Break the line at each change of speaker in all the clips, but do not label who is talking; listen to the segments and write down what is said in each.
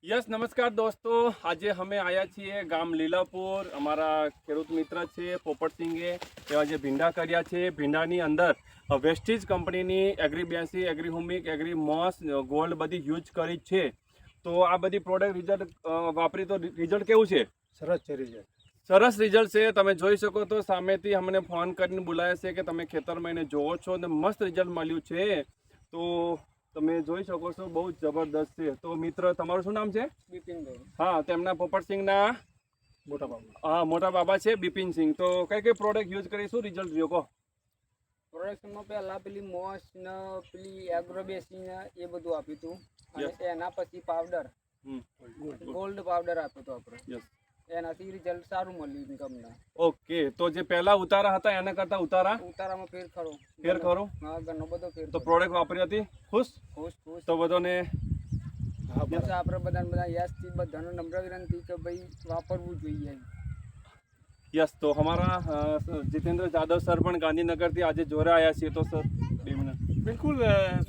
Yes નમસ્કાર દોસ્તો, આજે અમે આવ્યા છીએ ગામ લીલાપુર. અમારા ખેડૂત મિત્ર છે પોપટસિંગે એવા જે ભીંડા કર્યા છે. ભીંડાની અંદર વેસ્ટીજ કંપનીની Agri 82, Agri Humic, Agri Mos, Gold બધી યુઝ કરી છે. તો આ બધી પ્રોડક્ટ રિઝલ્ટ વાપરી તો રિઝલ્ટ કેવું છે?
સરસ છે રિઝલ્ટ.
સરસ રિઝલ્ટ છે. તમે જોઈ શકો તો સામેથી અમને ફોન કરીને બોલાયા છે કે તમે ખેતરમાં એને જોવો છો અને મસ્ત રિઝલ્ટ મળ્યું છે. તો તમે જોઈ શકો છો, બહુ જબરદસ્ત છે. તો મિત્ર, તમારું શું નામ છે?
બિપિનભાઈ.
હા, તેમના પોપટસિંગના
મોટા બાબુ.
હા મોટા બાબા છે બિપિનસિંગ. તો કઈ કઈ પ્રોડક્ટ યુઝ કરી, શું રિઝલ્ટ રહ્યો કહો?
પ્રોડક્શનમાં પહેલા પેલી મોસ ને પેલી એગ્રોબેસી ને એ બધું આપ્યું હતું, અને એના પછી પાવડર ગોલ્ડ પાવડર આપ્યો હતો આપણે.
યસ.
એનાથી રિઝલ્ટ સારું મળ્યું ઇન્કમના.
ઓકે, તો જે પહેલા ઉતારા હતા એના કરતા
ઉતારામાં ફેર ખરો.
ફેર ખરો?
હા, ઘણો બધો ફેર.
તો પ્રોડક્ટ વાપરી હતી, ખુશ?
ખુશ.
તો બધાને
આપણે બધા યસથી બધાનો નમ્ર વિનંતી કે ભાઈ વાપરવું જોઈએ.
યસ. તો અમારા જીતેન્દ્ર જાદવ સર પણ ગાંધીનગરથી આજે જોડે આવ્યા છીએ. તો સર 2 મિનિટ.
બિલકુલ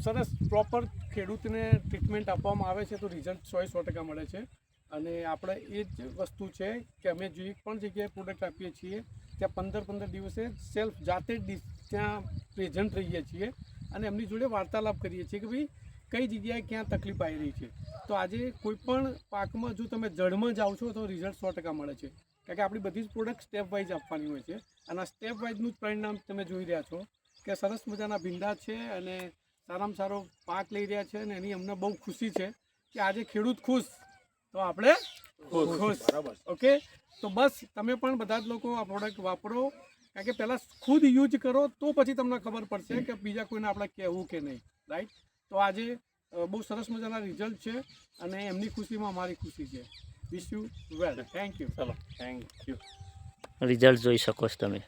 સરસ પ્રોપર ખેડૂતને ટ્રીટમેન્ટ આપવામાં આવે છે તો રિઝલ્ટ 100% મળે છે. અને આપણે એ જ વસ્તુ છે કે અમે જે પણ જગ્યાએ પ્રોડક્ટ આપીએ છીએ ત્યાં 15 દિવસે સેલ્ફ જાતે જ ત્યાં પ્રેઝન્ટ રહીએ છીએ અને એમની જોડે વાર્તાલાપ કરીએ છીએ કે ભાઈ કઈ જગ્યાએ ક્યાં તકલીફ આવી રહી છે. તો આજે કોઈ પણ પાકમાં જો તમે જડમાં જાઓ છો તો રિઝલ્ટ 100% મળે છે, કારણ કે આપણી બધી જ પ્રોડક્ટ સ્ટેપ વાઇઝ આપવાની હોય છે. અને આ સ્ટેપ વાઇઝનું જ પરિણામ તમે જોઈ રહ્યા છો કે સરસ મજાના ભીંડા છે અને સારામાં સારો પાક લઈ રહ્યા છે. અને એની અમને બહુ ખુશી છે કે આજે ખેડૂત ખુશ તો આપણે ખુશ. બરાબર. ઓકે, તો બસ તમે પણ બધા જ લોકો આ પ્રોડક્ટ વાપરો, કારણ કે પહેલાં ખુદ યુઝ કરો તો પછી તમને ખબર પડશે કે બીજા કોઈને આપણે કહેવું કે નહીં. રાઈટ. તો આજે બહુ સરસ મજાના રિઝલ્ટ છે અને એમની ખુશીમાં અમારી ખુશી છે. Wish you well. Thank you.
ચલો, થેન્ક યુ.
રિઝલ્ટ જોઈ શકો છો તમે.